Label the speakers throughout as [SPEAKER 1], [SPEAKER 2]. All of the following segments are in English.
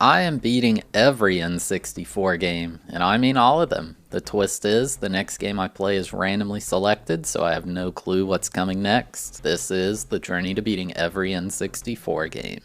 [SPEAKER 1] I am beating every N64 game, and I mean all of them. The twist is, the next game I play is randomly selected, so I have no clue what's coming next. This is the journey to beating every N64 game.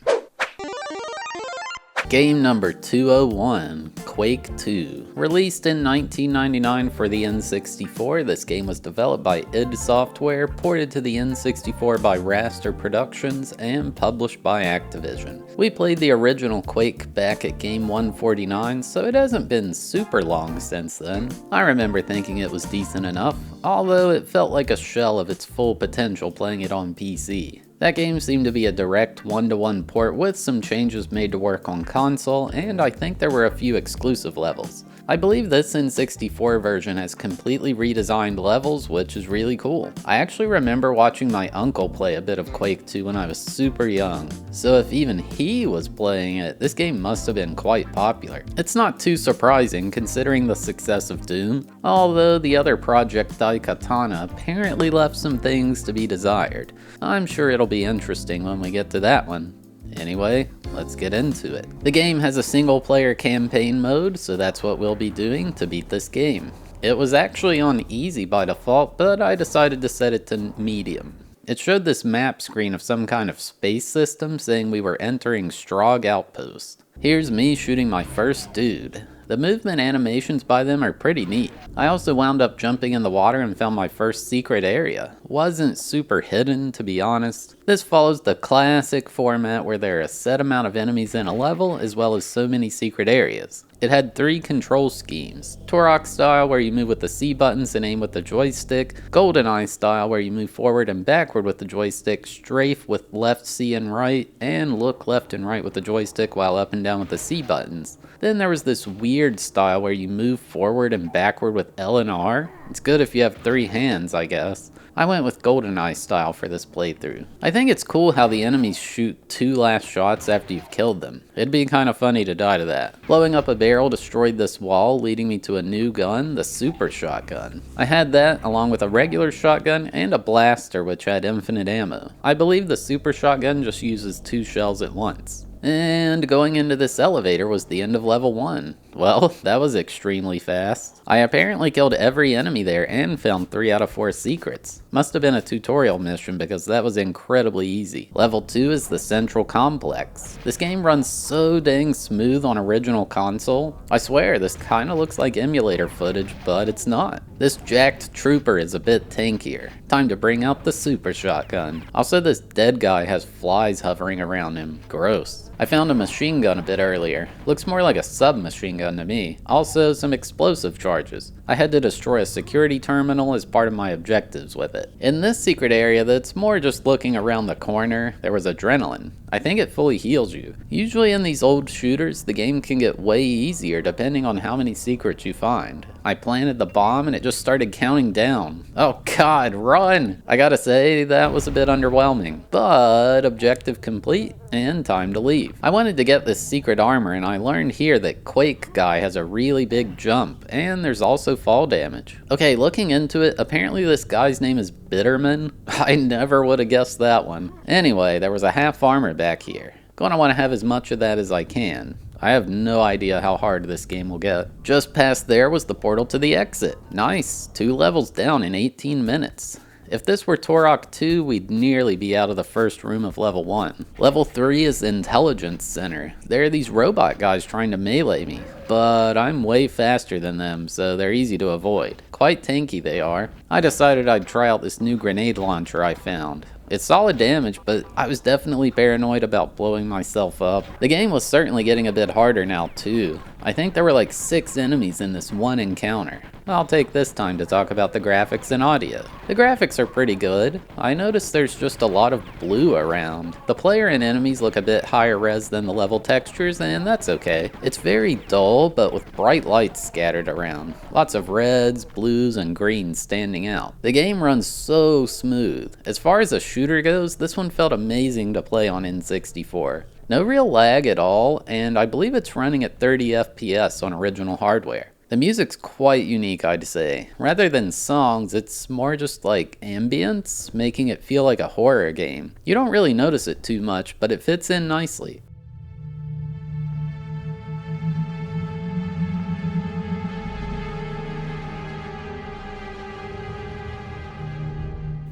[SPEAKER 1] Game number 201, Quake II. Released in 1999 for the N64, this game was developed by id Software, ported to the N64 by Raster Productions, and published by Activision. We played the original Quake back at Game 149, so it hasn't been super long since then. I remember thinking it was decent enough, although it felt like a shell of its full potential playing it on PC. That game seemed to be a direct one-to-one port with some changes made to work on console, and I think there were a few exclusive levels. I believe this N64 version has completely redesigned levels, which is really cool. I actually remember watching my uncle play a bit of Quake 2 when I was super young, so if even he was playing it, this game must have been quite popular. It's not too surprising considering the success of Doom, although the other project Daikatana apparently left some things to be desired. I'm sure it'll be interesting when we get to that one. Anyway, let's get into it. The game has a single player campaign mode, so that's what we'll be doing to beat this game. It was actually on easy by default, but I decided to set it to medium. It showed this map screen of some kind of space system saying we were entering Strogg Outpost. Here's me shooting my first dude. The movement animations by them are pretty neat. I also wound up jumping in the water and found my first secret area. Wasn't super hidden, to be honest. This follows the classic format where there are a set amount of enemies in a level as well as so many secret areas. It had 3 control schemes. Turok style where you move with the C buttons and aim with the joystick, GoldenEye style where you move forward and backward with the joystick, strafe with left C and right, and look left and right with the joystick while up and down with the C buttons. Then there was this weird style where you move forward and backward with L and R. It's good if you have 3 hands, I guess. I went with GoldenEye style for this playthrough. I think it's cool how the enemies shoot 2 last shots after you've killed them. It'd be kinda funny to die to that. Blowing up a barrel destroyed this wall, leading me to a new gun, the Super Shotgun. I had that, along with a regular shotgun and a blaster which had infinite ammo. I believe the Super Shotgun just uses 2 shells at once. And going into this elevator was the end of level 1. Well, that was extremely fast. I apparently killed every enemy there and found 3 out of 4 secrets. Must have been a tutorial mission because that was incredibly easy. Level 2 is the Central Complex. This game runs so dang smooth on original console. I swear, this kinda looks like emulator footage, but it's not. This jacked trooper is a bit tankier. Time to bring out the Super Shotgun. Also, this dead guy has flies hovering around him. Gross. I found a machine gun a bit earlier. Looks more like a submachine gun to me. Also, some explosive charges. I had to destroy a security terminal as part of my objectives with it. In this secret area that's more just looking around the corner, there was adrenaline. I think it fully heals you. Usually in these old shooters, the game can get way easier depending on how many secrets you find. I planted the bomb and it just started counting down. Oh god, run! I gotta say, that was a bit underwhelming. But objective complete and time to leave. I wanted to get this secret armor and I learned here that Quake guy has a really big jump and there's also fall damage. Okay, looking into it, apparently this guy's name is Bitterman. I never would have guessed that one. Anyway, there was a half armor back here. Gonna want to have as much of that as I can. I have no idea how hard this game will get. Just past there was the portal to the exit. Nice, 2 levels down in 18 minutes. If this were Turok 2, we'd nearly be out of the first room of level 1. Level 3 is the Intelligence Center. There are these robot guys trying to melee me, but I'm way faster than them, so they're easy to avoid. Quite tanky they are. I decided I'd try out this new grenade launcher I found. It's solid damage, but I was definitely paranoid about blowing myself up. The game was certainly getting a bit harder now too. I think there were like 6 enemies in this one encounter. I'll take this time to talk about the graphics and audio. The graphics are pretty good. I noticed there's just a lot of blue around. The player and enemies look a bit higher res than the level textures, and that's okay. It's very dull, but with bright lights scattered around. Lots of reds, blues, and greens standing out. The game runs so smooth. As far as a shooter goes, this one felt amazing to play on N64. No real lag at all, and I believe it's running at 30 FPS on original hardware. The music's quite unique, I'd say. Rather than songs, it's more just like ambience, making it feel like a horror game. You don't really notice it too much, but it fits in nicely.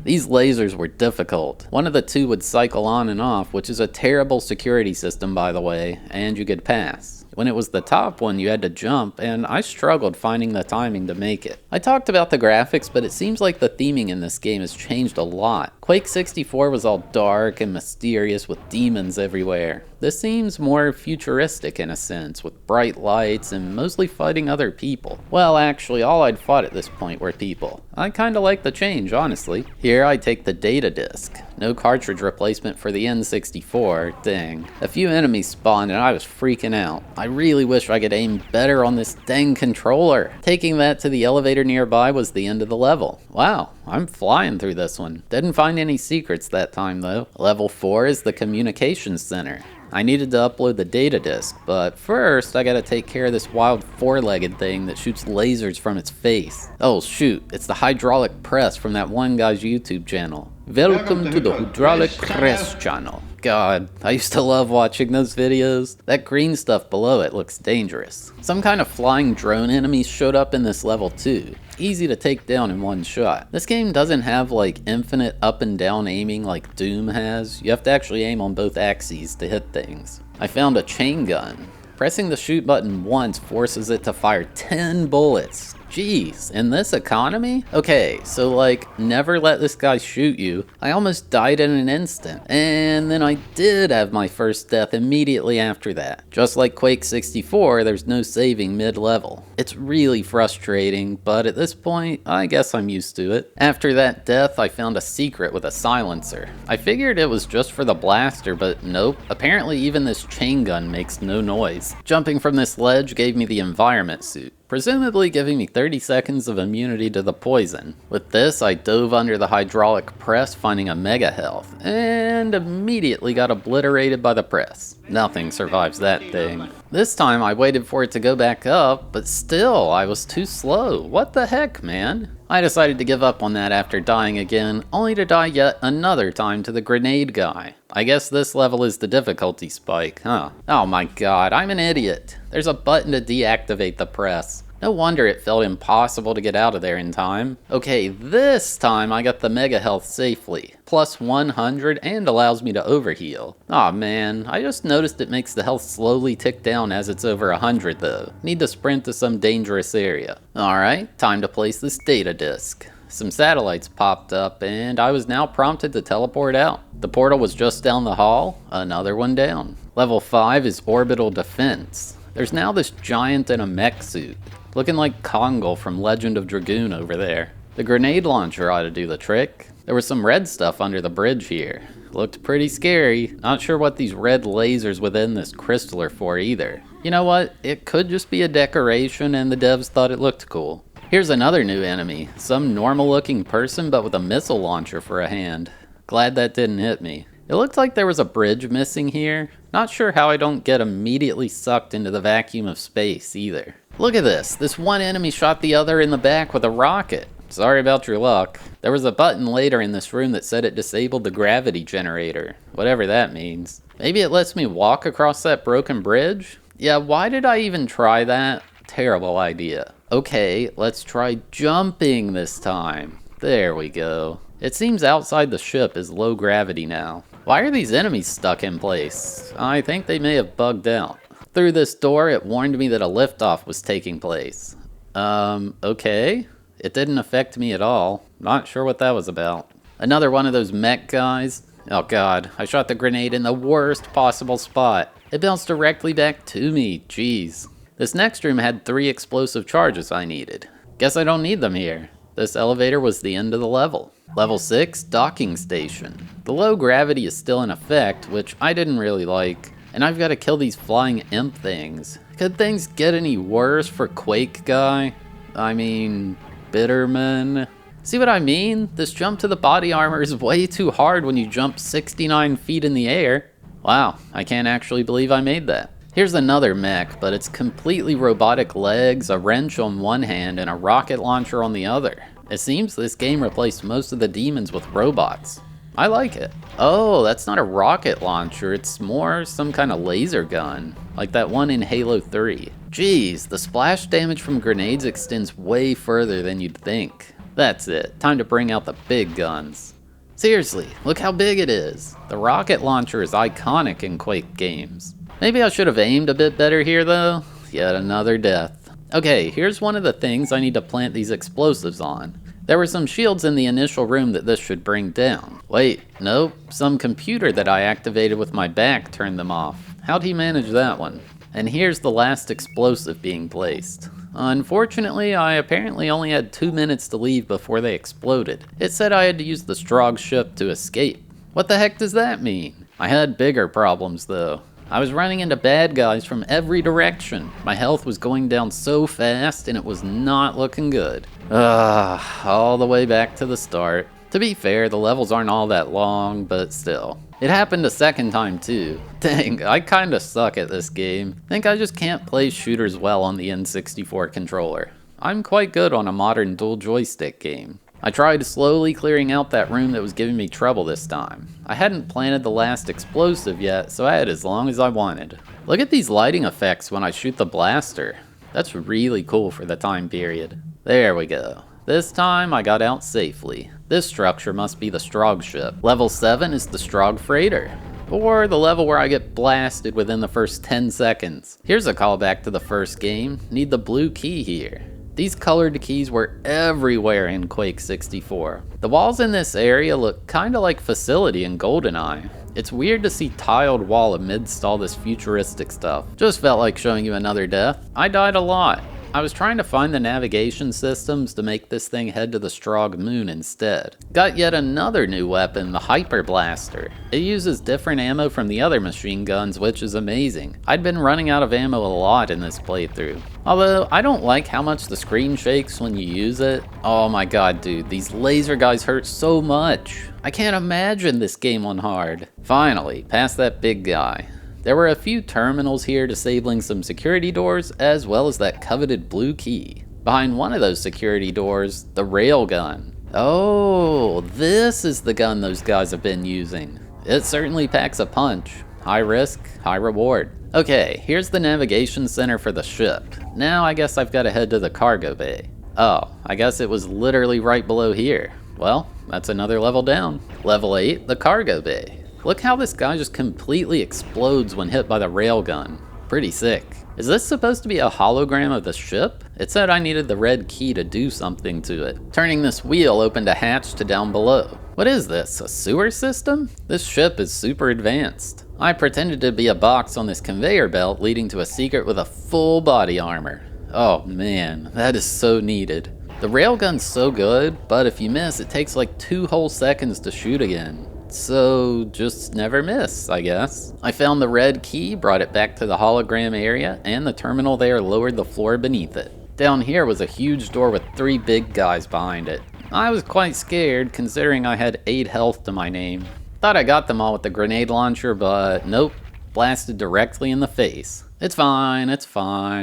[SPEAKER 1] These lasers were difficult. One of the two would cycle on and off, which is a terrible security system by the way, and you could pass. When it was the top one, you had to jump, and I struggled finding the timing to make it. I talked about the graphics, but it seems like the theming in this game has changed a lot. Quake 64 was all dark and mysterious with demons everywhere. This seems more futuristic in a sense, with bright lights and mostly fighting other people. Well, actually, all I'd fought at this point were people. I kinda like the change, honestly. Here I take the data disc. No cartridge replacement for the N64, dang. A few enemies spawned and I was freaking out. I really wish I could aim better on this dang controller. Taking that to the elevator nearby was the end of the level. Wow, I'm flying through this one. Didn't find any secrets that time though. Level 4 is the communications center. I needed to upload the data disk, but first I gotta take care of this wild four-legged thing that shoots lasers from its face. Oh shoot, it's the hydraulic press from that one guy's YouTube channel. Welcome to the hydraulic press channel. God, I used to love watching those videos. That green stuff below it looks dangerous. Some kind of flying drone enemies showed up in this level too. Easy to take down in one shot. This game doesn't have like infinite up and down aiming like Doom has. You have to actually aim on both axes to hit things. I found a chain gun. Pressing the shoot button once forces it to fire 10 bullets. Jeez, in this economy? Okay, so like, never let this guy shoot you. I almost died in an instant. And then I did have my first death immediately after that. Just like Quake 64, there's no saving mid-level. It's really frustrating, but at this point, I guess I'm used to it. After that death, I found a secret with a silencer. I figured it was just for the blaster, but nope. Apparently even this chain gun makes no noise. Jumping from this ledge gave me the environment suit, presumably giving me 30 seconds of immunity to the poison. With this, I dove under the hydraulic press, finding a mega health, and immediately got obliterated by the press. Nothing survives that thing. This time I waited for it to go back up, but still, I was too slow. What the heck, man? I decided to give up on that after dying again, only to die yet another time to the grenade guy. I guess this level is the difficulty spike, huh? Oh my god, I'm an idiot. There's a button to deactivate the press. No wonder it felt impossible to get out of there in time. Okay, this time I got the mega health safely. Plus 100 and allows me to overheal. Aw man, I just noticed it makes the health slowly tick down as it's over 100 though. Need to sprint to some dangerous area. Alright, time to place this data disk. Some satellites popped up and I was now prompted to teleport out. The portal was just down the hall, another one down. Level 5 is orbital defense. There's now this giant in a mech suit, looking like Kongol from Legend of Dragoon over there. The grenade launcher ought to do the trick. There was some red stuff under the bridge here. Looked pretty scary. Not sure what these red lasers within this crystal are for either. You know what? It could just be a decoration and the devs thought it looked cool. Here's another new enemy. Some normal looking person but with a missile launcher for a hand. Glad that didn't hit me. It looked like there was a bridge missing here. Not sure how I don't get immediately sucked into the vacuum of space either. Look at this. This one enemy shot the other in the back with a rocket. Sorry about your luck. There was a button later in this room that said it disabled the gravity generator. Whatever that means. Maybe it lets me walk across that broken bridge? Yeah, why did I even try that? Terrible idea. Okay, let's try jumping this time. There we go. It seems outside the ship is low gravity now. Why are these enemies stuck in place? I think they may have bugged out. Through this door, it warned me that a liftoff was taking place. Okay. It didn't affect me at all. Not sure what that was about. Another one of those mech guys. Oh god, I shot the grenade in the worst possible spot. It bounced directly back to me, jeez. This next room had 3 explosive charges I needed. Guess I don't need them here. This elevator was the end of the level. Level 6, docking station. The low gravity is still in effect, which I didn't really like. And I've got to kill these flying imp things. Could things get any worse for Quake guy? I mean, Bitterman. See what I mean? This jump to the body armor is way too hard when you jump 69 feet in the air. Wow, I can't actually believe I made that. Here's another mech, but it's completely robotic legs, a wrench on one hand, and a rocket launcher on the other. It seems this game replaced most of the demons with robots. I like it. Oh, that's not a rocket launcher, it's more some kind of laser gun, like that one in Halo 3. Jeez, the splash damage from grenades extends way further than you'd think. That's it, time to bring out the big guns. Seriously, look how big it is. The rocket launcher is iconic in Quake games. Maybe I should have aimed a bit better here though. Yet another death. Okay, here's one of the things I need to plant these explosives on. There were some shields in the initial room that this should bring down. Wait, nope, some computer that I activated with my back turned them off. How'd he manage that one? And here's the last explosive being placed. Unfortunately, I apparently only had 2 minutes to leave before they exploded. It said I had to use the Strog ship to escape. What the heck does that mean? I had bigger problems though. I was running into bad guys from every direction. My health was going down so fast and it was not looking good. All the way back to the start. To be fair, the levels aren't all that long, but still. It happened a second time too. Dang, I kinda suck at this game. Think I just can't play shooters well on the N64 controller. I'm quite good on a modern dual joystick game. I tried slowly clearing out that room that was giving me trouble this time. I hadn't planted the last explosive yet, so I had as long as I wanted. Look at these lighting effects when I shoot the blaster. That's really cool for the time period. There we go. This time I got out safely. This structure must be the Strog ship. Level 7 is the Strog freighter. Or the level where I get blasted within the first 10 seconds. Here's a callback to the first game. Need the blue key here. These colored keys were everywhere in Quake 64. The walls in this area look kinda like Facility in GoldenEye. It's weird to see tiled wall amidst all this futuristic stuff. Just felt like showing you another death. I died a lot. I was trying to find the navigation systems to make this thing head to the Strog moon instead. Got yet another new weapon, the Hyper Blaster. It uses different ammo from the other machine guns, which is amazing. I'd been running out of ammo a lot in this playthrough. Although, I don't like how much the screen shakes when you use it. Oh my god, dude, these laser guys hurt so much. I can't imagine this game on hard. Finally, past that big guy. There were a few terminals here disabling some security doors, as well as that coveted blue key. Behind one of those security doors, the railgun. Oh, this is the gun those guys have been using. It certainly packs a punch. High risk, high reward. Okay, here's the navigation center for the ship. Now I guess I've got to head to the cargo bay. Oh, I guess it was literally right below here. Well, that's another level down. Level 8, the cargo bay. Look how this guy just completely explodes when hit by the railgun. Pretty sick. Is this supposed to be a hologram of the ship? It said I needed the red key to do something to it. Turning this wheel opened a hatch to down below. What is this, a sewer system? This ship is super advanced. I pretended to be a box on this conveyor belt leading to a secret with a full body armor. Oh man, that is so needed. The railgun's so good, but if you miss, it takes like 2 whole seconds to shoot again. So just never miss, I guess. I found the red key, brought it back to the hologram area, and the terminal there lowered the floor beneath it. Down here was a huge door with 3 big guys behind it. I was quite scared considering I had 8 health to my name. Thought I got them all with the grenade launcher, but nope, blasted directly in the face. It's fine,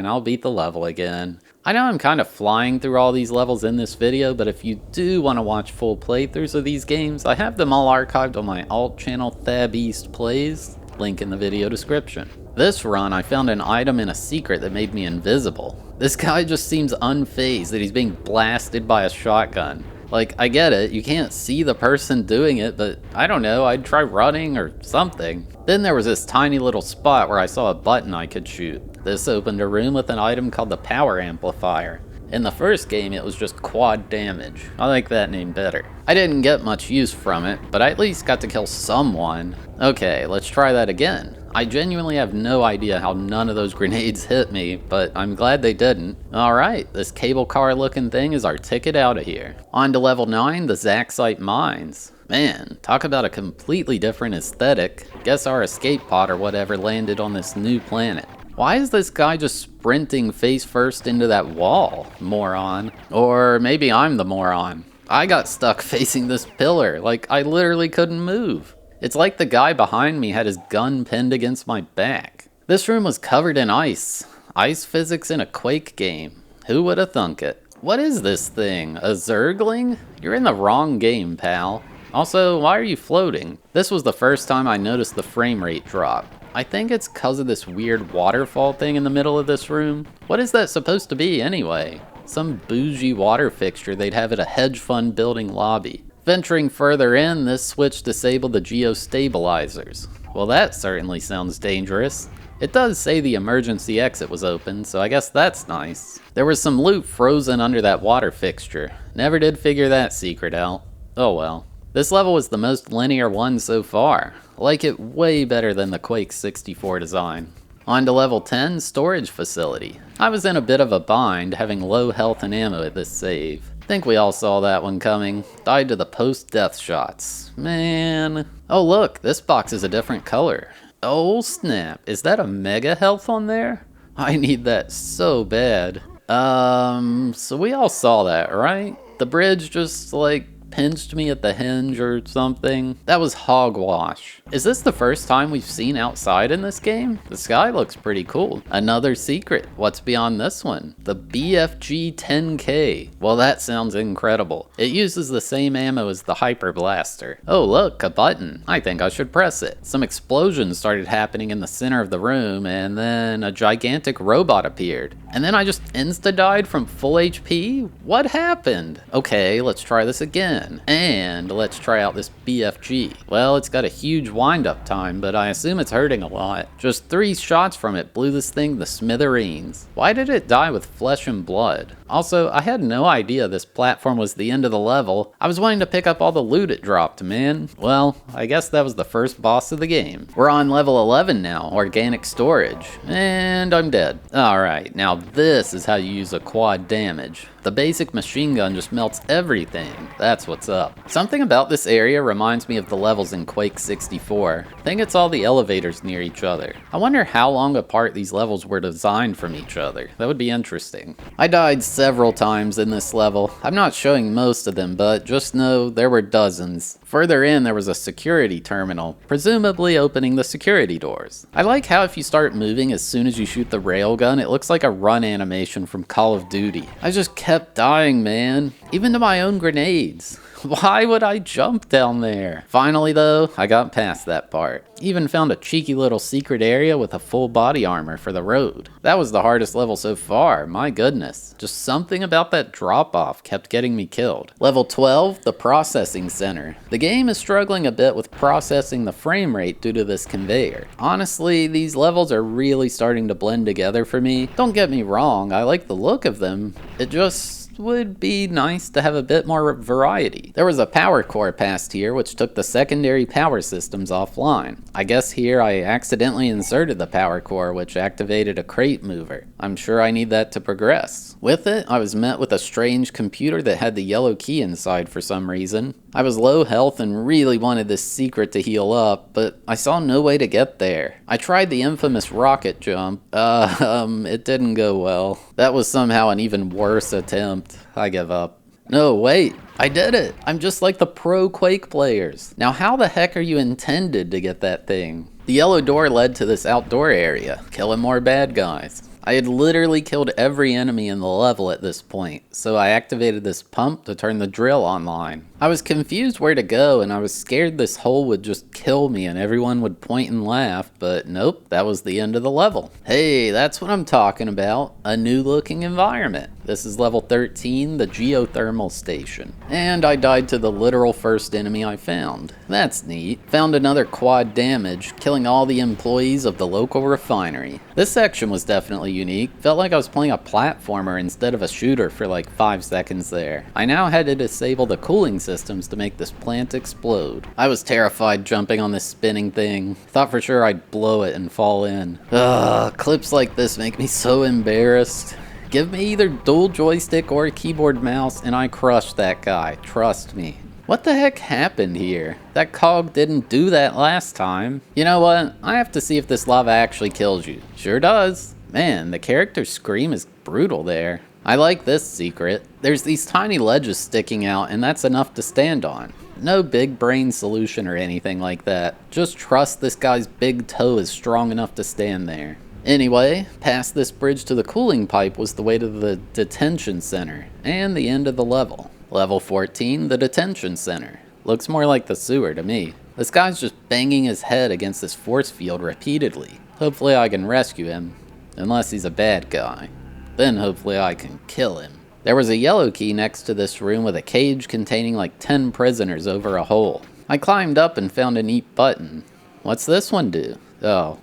[SPEAKER 1] I'll beat the level again. I know I'm kind of flying through all these levels in this video, but if you do want to watch full playthroughs of these games, I have them all archived on my alt channel Thabeast Plays, link in the video description. This run, I found an item in a secret that made me invisible. This guy just seems unfazed that he's being blasted by a shotgun. Like, I get it, you can't see the person doing it, but I don't know, I'd try running or something. Then there was this tiny little spot where I saw a button I could shoot. This opened a room with an item called the Power Amplifier. In the first game, it was just quad damage. I like that name better. I didn't get much use from it, but I at least got to kill someone. Okay, let's try that again. I genuinely have no idea how none of those grenades hit me, but I'm glad they didn't. Alright, this cable car looking thing is our ticket out of here. On to level 9, the Zaxite Mines. Man, talk about a completely different aesthetic. Guess our escape pod or whatever landed on this new planet. Why is this guy just sprinting face first into that wall, moron? Or maybe I'm the moron. I got stuck facing this pillar, like I literally couldn't move. It's like the guy behind me had his gun pinned against my back. This room was covered in ice. Ice physics in a Quake game. Who would have thunk it? What is this thing? A Zergling? You're in the wrong game, pal. Also, why are you floating? This was the first time I noticed the frame rate drop. I think it's cause of this weird waterfall thing in the middle of this room. What is that supposed to be anyway? Some bougie water fixture they'd have at a hedge fund building lobby. Venturing further in, this switch disabled the geostabilizers. Well, that certainly sounds dangerous. It does say the emergency exit was open, so I guess that's nice. There was some loot frozen under that water fixture. Never did figure that secret out. Oh well. This level was the most linear one so far. I like it way better than the Quake 64 design. On to level 10, storage facility. I was in a bit of a bind, having low health and ammo at this save. Think we all saw that one coming. Died to the post-death shots. Man. Oh look, this box is a different color. Oh snap, is that a mega health on there? I need that so bad. So we all saw that, right? The bridge just like pinched me at the hinge or something. That was hogwash. Is this the first time we've seen outside in this game? The sky looks pretty cool. Another secret. What's beyond this one? The BFG 10K. Well, that sounds incredible. It uses the same ammo as the Hyper Blaster. Oh look, a button. I think I should press it. Some explosions started happening in the center of the room, and then a gigantic robot appeared. And then I just insta-died from full HP? What happened? Okay, let's try this again. And let's try out this BFG. Well, it's got a huge wind-up time, but I assume it's hurting a lot. Just 3 shots from it blew this thing to smithereens. Why did it die with flesh and blood? Also, I had no idea this platform was the end of the level. I was wanting to pick up all the loot it dropped, man. Well, I guess that was the first boss of the game. We're on level 11 now, organic storage. And I'm dead. Alright, now this is how you use a quad damage. The basic machine gun just melts everything. That's what's up. Something about this area reminds me of the levels in Quake 64. I think it's all the elevators near each other. I wonder how long apart these levels were designed from each other. That would be interesting. I died several times in this level. I'm not showing most of them, but just know there were dozens. Further in, there was a security terminal, presumably opening the security doors. I like how if you start moving as soon as you shoot the railgun, it looks like a run animation from Call of Duty. I just kept dying, man. Even to my own grenades. Why would I jump down there? Finally though, I got past that part. Even found a cheeky little secret area with a full body armor for the road. That was the hardest level so far, my goodness. Just something about that drop off kept getting me killed. Level 12, the processing center. The game is struggling a bit with processing the frame rate due to this conveyor. Honestly, these levels are really starting to blend together for me. Don't get me wrong, I like the look of them. It just would be nice to have a bit more variety. There was a power core past here which took the secondary power systems offline. I guess here I accidentally inserted the power core which activated a crate mover. I'm sure I need that to progress. With it, I was met with a strange computer that had the yellow key inside for some reason. I was low health and really wanted this secret to heal up, but I saw no way to get there. I tried the infamous rocket jump. It didn't go well. That was somehow an even worse attempt. I give up. No, wait. I did it. I'm just like the pro Quake players. Now how the heck are you intended to get that thing? The yellow door led to this outdoor area, killing more bad guys. I had literally killed every enemy in the level at this point, so I activated this pump to turn the drill online. I was confused where to go, and I was scared this hole would just kill me and everyone would point and laugh, but nope, that was the end of the level. Hey, that's what I'm talking about. A new looking environment. This is level 13, the geothermal station. And I died to the literal first enemy I found. That's neat. Found another quad damage, killing all the employees of the local refinery. This section was definitely unique. Felt like I was playing a platformer instead of a shooter for like 5 seconds there. I now had to disable the cooling systems to make this plant explode. I was terrified jumping on this spinning thing. Thought for sure I'd blow it and fall in. Ugh, clips like this make me so embarrassed. Give me either dual joystick or a keyboard mouse and I crush that guy, trust me. What the heck happened here? That cog didn't do that last time. You know what? I have to see if this lava actually kills you. Sure does. Man, the character's scream is brutal there. I like this secret. There's these tiny ledges sticking out and that's enough to stand on. No big brain solution or anything like that. Just trust this guy's big toe is strong enough to stand there. Anyway, past this bridge to the cooling pipe was the way to the detention center, and the end of the level. Level 14, the detention center. Looks more like the sewer to me. This guy's just banging his head against this force field repeatedly. Hopefully I can rescue him, unless he's a bad guy. Then hopefully I can kill him. There was a yellow key next to this room with a cage containing like 10 prisoners over a hole. I climbed up and found a neat button. What's this one do? Oh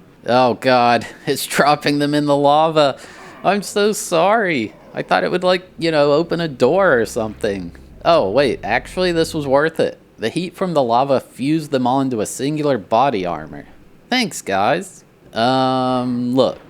[SPEAKER 1] god, it's dropping them in the lava. I'm so sorry. I thought it would open a door or something. Oh wait, actually this was worth it. The heat from the lava fused them all into a singular body armor. Thanks guys. Look,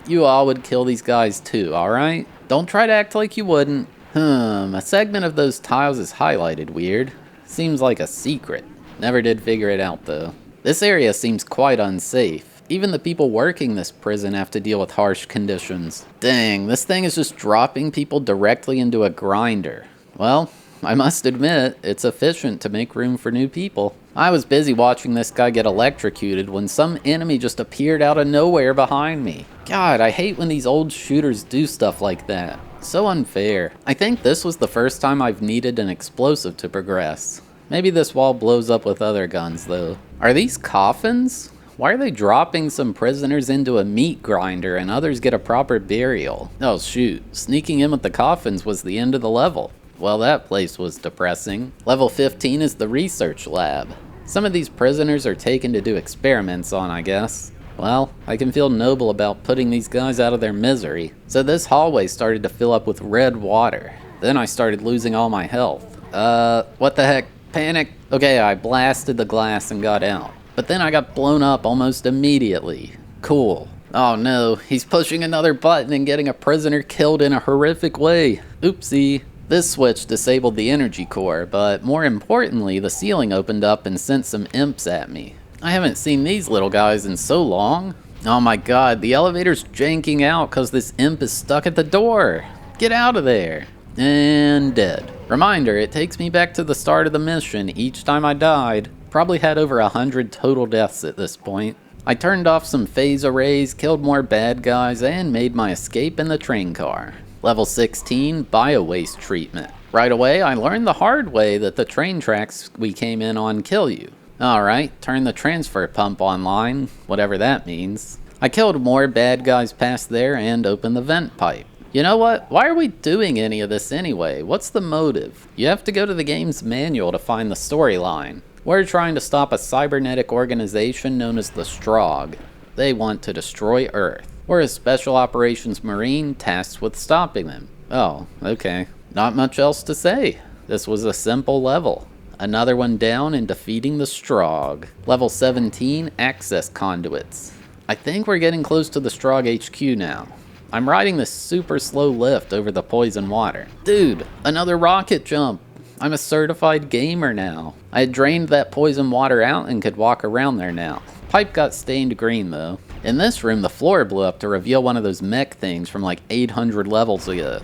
[SPEAKER 1] you all would kill these guys too, alright? Don't try to act like you wouldn't. A segment of those tiles is highlighted weird. Seems like a secret. Never did figure it out though. This area seems quite unsafe. Even the people working this prison have to deal with harsh conditions. Dang, this thing is just dropping people directly into a grinder. Well, I must admit, it's efficient to make room for new people. I was busy watching this guy get electrocuted when some enemy just appeared out of nowhere behind me. God, I hate when these old shooters do stuff like that. So unfair. I think this was the first time I've needed an explosive to progress. Maybe this wall blows up with other guns though. Are these coffins? Why are they dropping some prisoners into a meat grinder and others get a proper burial? Oh shoot, sneaking in with the coffins was the end of the level. Well, that place was depressing. Level 15 is the research lab. Some of these prisoners are taken to do experiments on, I guess. Well, I can feel noble about putting these guys out of their misery. So this hallway started to fill up with red water. Then I started losing all my health. What the heck? Panic. Okay, I blasted the glass and got out. But then I got blown up almost immediately. Cool. Oh no, he's pushing another button and getting a prisoner killed in a horrific way. Oopsie. This switch disabled the energy core, but more importantly, the ceiling opened up and sent some imps at me. I haven't seen these little guys in so long. Oh my god, the elevator's janking out because this imp is stuck at the door. Get out of there. And dead. Reminder, it takes me back to the start of the mission each time I died. Probably had over 100 total deaths at this point. I turned off some phase arrays, killed more bad guys, and made my escape in the train car. Level 16, bio-waste treatment. Right away, I learned the hard way that the train tracks we came in on kill you. Alright, turn the transfer pump online, whatever that means. I killed more bad guys past there and opened the vent pipe. You know what? Why are we doing any of this anyway? What's the motive? You have to go to the game's manual to find the storyline. We're trying to stop a cybernetic organization known as the Strogg. They want to destroy Earth. We're a Special Operations Marine tasked with stopping them. Oh, okay. Not much else to say. This was a simple level. Another one down and defeating the Strogg. Level 17, access conduits. I think we're getting close to the Strogg HQ now. I'm riding this super slow lift over the poison water. Dude, another rocket jump. I'm a certified gamer now. I had drained that poison water out and could walk around there now. Pipe got stained green though. In this room, the floor blew up to reveal one of those mech things from like 800 levels ago.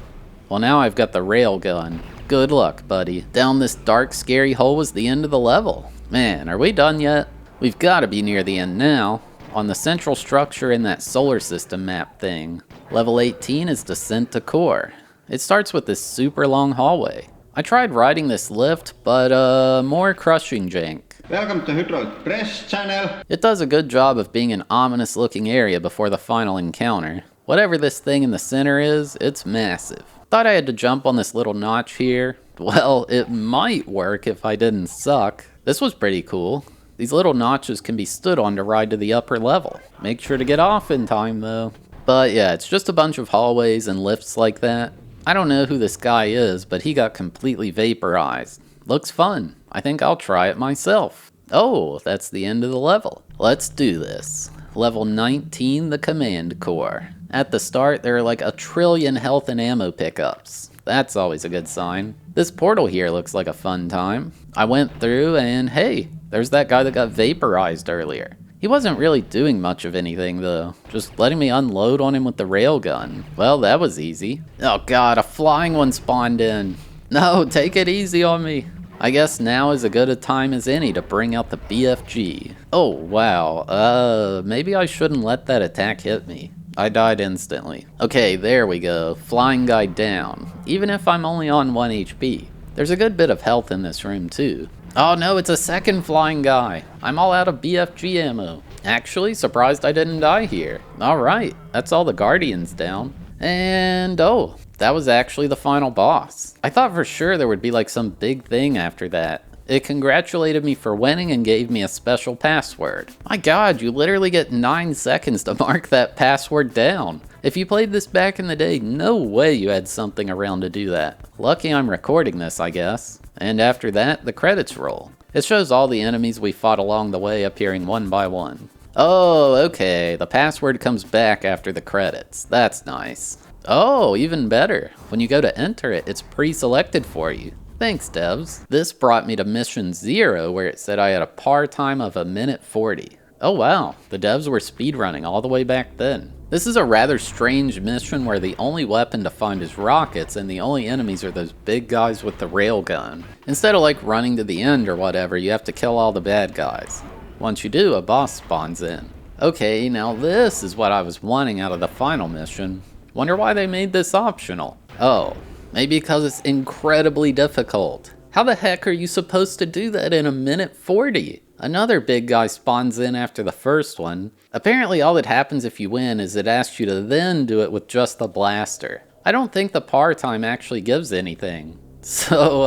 [SPEAKER 1] Well, now I've got the rail gun. Good luck, buddy. Down this dark, scary hole was the end of the level. Man, are we done yet? We've got to be near the end now. On the central structure in that solar system map thing. Level 18 is Descent to Core. It starts with this super long hallway. I tried riding this lift, but more crushing jank.
[SPEAKER 2] Welcome to Hydro Press Channel.
[SPEAKER 1] It does a good job of being an ominous looking area before the final encounter. Whatever this thing in the center is, it's massive. Thought I had to jump on this little notch here. Well, it might work if I didn't suck. This was pretty cool. These little notches can be stood on to ride to the upper level. Make sure to get off in time though. But yeah, it's just a bunch of hallways and lifts like that. I don't know who this guy is, but he got completely vaporized. Looks fun. I think I'll try it myself. Oh, that's the end of the level. Let's do this. Level 19, the Command Core. At the start, there are like 1 trillion health and ammo pickups. That's always a good sign. This portal here looks like a fun time. I went through and hey, there's that guy that got vaporized earlier. He wasn't really doing much of anything though, just letting me unload on him with the railgun. Well, that was easy. Oh god, a flying one spawned in. No, take it easy on me. I guess now is as good a time as any to bring out the BFG. Oh wow, maybe I shouldn't let that attack hit me. I died instantly. Okay, there we go. Flying guy down. Even if I'm only on 1 HP. There's a good bit of health in this room too. Oh no, it's a second flying guy. I'm all out of BFG ammo. Actually, surprised I didn't die here. Alright, that's all the Guardians down. And oh, that was actually the final boss. I thought for sure there would be like some big thing after that. It congratulated me for winning and gave me a special password. My god, you literally get 9 seconds to mark that password down. If you played this back in the day, no way you had something around to do that. Lucky I'm recording this, I guess. And after that, the credits roll. It shows all the enemies we fought along the way appearing one by one. Oh, okay, the password comes back after the credits. That's nice. Oh, even better. When you go to enter it, it's pre-selected for you. Thanks, devs. This brought me to mission 0, where it said I had a par time of 1:40. Oh wow, the devs were speedrunning all the way back then. This is a rather strange mission where the only weapon to find is rockets and the only enemies are those big guys with the railgun. Instead of like running to the end or whatever, you have to kill all the bad guys. Once you do, a boss spawns in. Okay, now this is what I was wanting out of the final mission. Wonder why they made this optional. Oh, maybe because it's incredibly difficult. How the heck are you supposed to do that in 1:40? Another big guy spawns in after the first one. Apparently all that happens if you win is it asks you to then do it with just the blaster. I don't think the par time actually gives anything. So,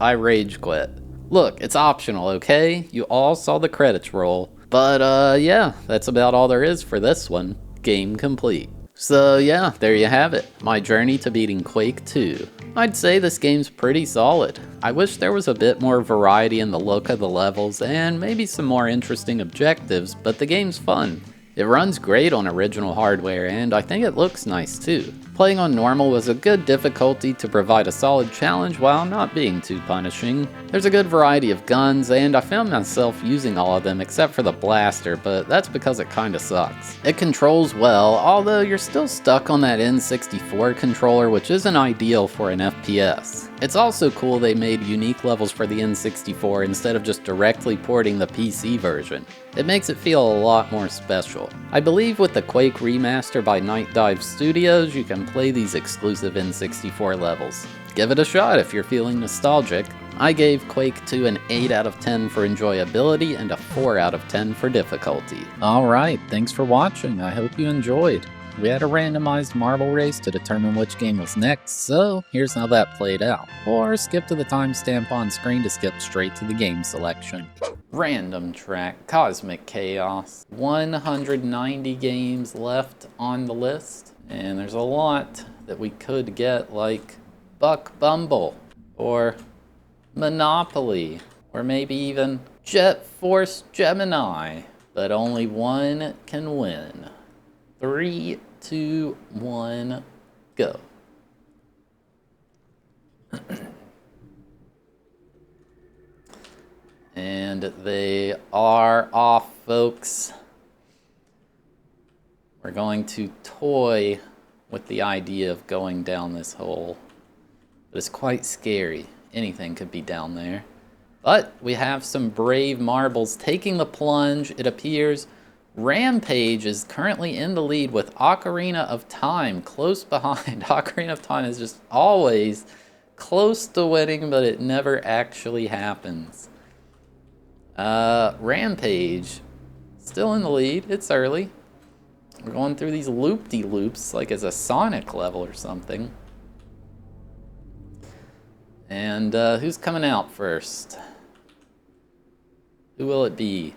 [SPEAKER 1] I rage quit. Look, it's optional, okay? You all saw the credits roll. But, yeah, that's about all there is for this one. Game complete. So yeah, there you have it. My journey to beating Quake II. I'd say this game's pretty solid. I wish there was a bit more variety in the look of the levels and maybe some more interesting objectives, but the game's fun. It runs great on original hardware and I think it looks nice too. Playing on normal was a good difficulty to provide a solid challenge while not being too punishing. There's a good variety of guns and I found myself using all of them except for the blaster, but that's because it kinda sucks. It controls well, although you're still stuck on that N64 controller, which isn't ideal for an FPS. It's also cool they made unique levels for the N64 instead of just directly porting the PC version. It makes it feel a lot more special. I believe with the Quake remaster by Night Dive Studios, you can play these exclusive N64 levels. Give it a shot if you're feeling nostalgic. I gave Quake II an 8 out of 10 for enjoyability and a 4 out of 10 for difficulty. Alright, thanks for watching, I hope you enjoyed. We had a randomized marble race to determine which game was next, so here's how that played out. Or skip to the timestamp on screen to skip straight to the game selection. Random track, Cosmic Chaos. 190 games left on the list, and there's a lot that we could get, like Buck Bumble, or Monopoly, or maybe even Jet Force Gemini, but only one can win. 3, 2, 1, go. And they are off, folks. We're going to toy with the idea of going down this hole. But it's quite scary. Anything could be down there. But we have some brave marbles taking the plunge, it appears. Rampage is currently in the lead with Ocarina of Time close behind. Ocarina of Time is just always close to winning, but it never actually happens. Rampage, still in the lead. It's early. We're going through these loop-de-loops like it's a Sonic level or something. And who's coming out first? Who will it be?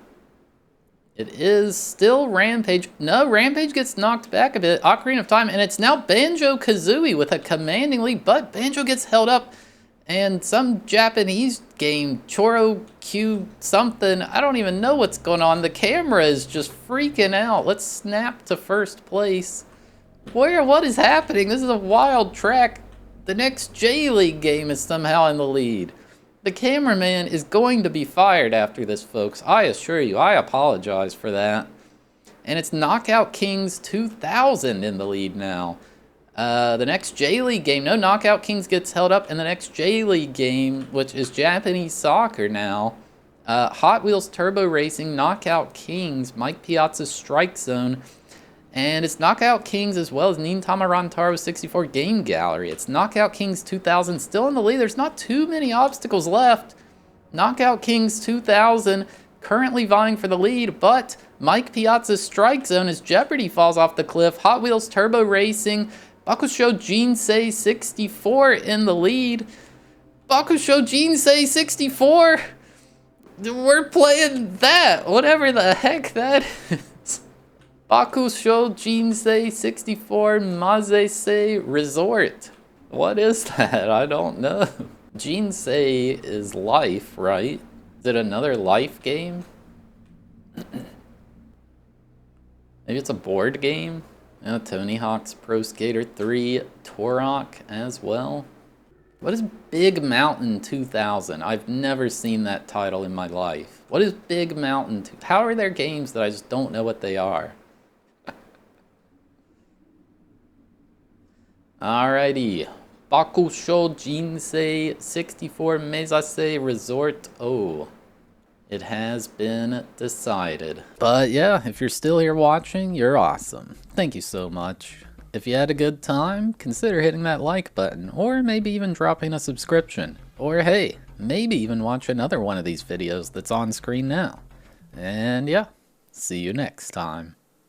[SPEAKER 1] It is still Rampage. No, Rampage gets knocked back a bit. Ocarina of Time, and it's now Banjo-Kazooie with a commanding lead, but Banjo gets held up, and some Japanese game, Choro Q something, I don't even know what's going on. The camera is just freaking out. Let's snap to first place. What is happening? This is a wild track. The next J-League game is somehow in the lead. The cameraman is going to be fired after this, folks. I assure you, I apologize for that. And it's Knockout Kings 2000 in the lead now. The next J-League game, no, Knockout Kings gets held up, and the next J-League game, which is Japanese soccer now, Hot Wheels Turbo Racing, Knockout Kings, Mike Piazza's Strike Zone, and it's Knockout Kings as well as Nintama Rantaro 64 Game Gallery. It's Knockout Kings 2000 still in the lead. There's not too many obstacles left. Knockout Kings 2000 currently vying for the lead, but Mike Piazza's Strike Zone as Jeopardy falls off the cliff. Hot Wheels Turbo Racing Bakusho Jinsei 64 in the lead. Bakusho Jinsei 64. We're playing that. Whatever the heck that is. Bakusho Jinsei 64 Mazese Resort. What is that? I don't know. Jinsei is life, right? Is it another life game? Maybe it's a board game? Tony Hawk's Pro Skater 3 Turok as well. What is Big Mountain 2000? I've never seen that title in my life. What is Big Mountain? How are there games that I just don't know what they are? Alrighty. Bakusho Jinsei 64 Mazase Resort. Oh, it has been decided. But yeah, if you're still here watching, you're awesome. Thank you so much. If you had a good time, consider hitting that like button, or maybe even dropping a subscription. Or hey, maybe even watch another one of these videos that's on screen now. And yeah, see you next time.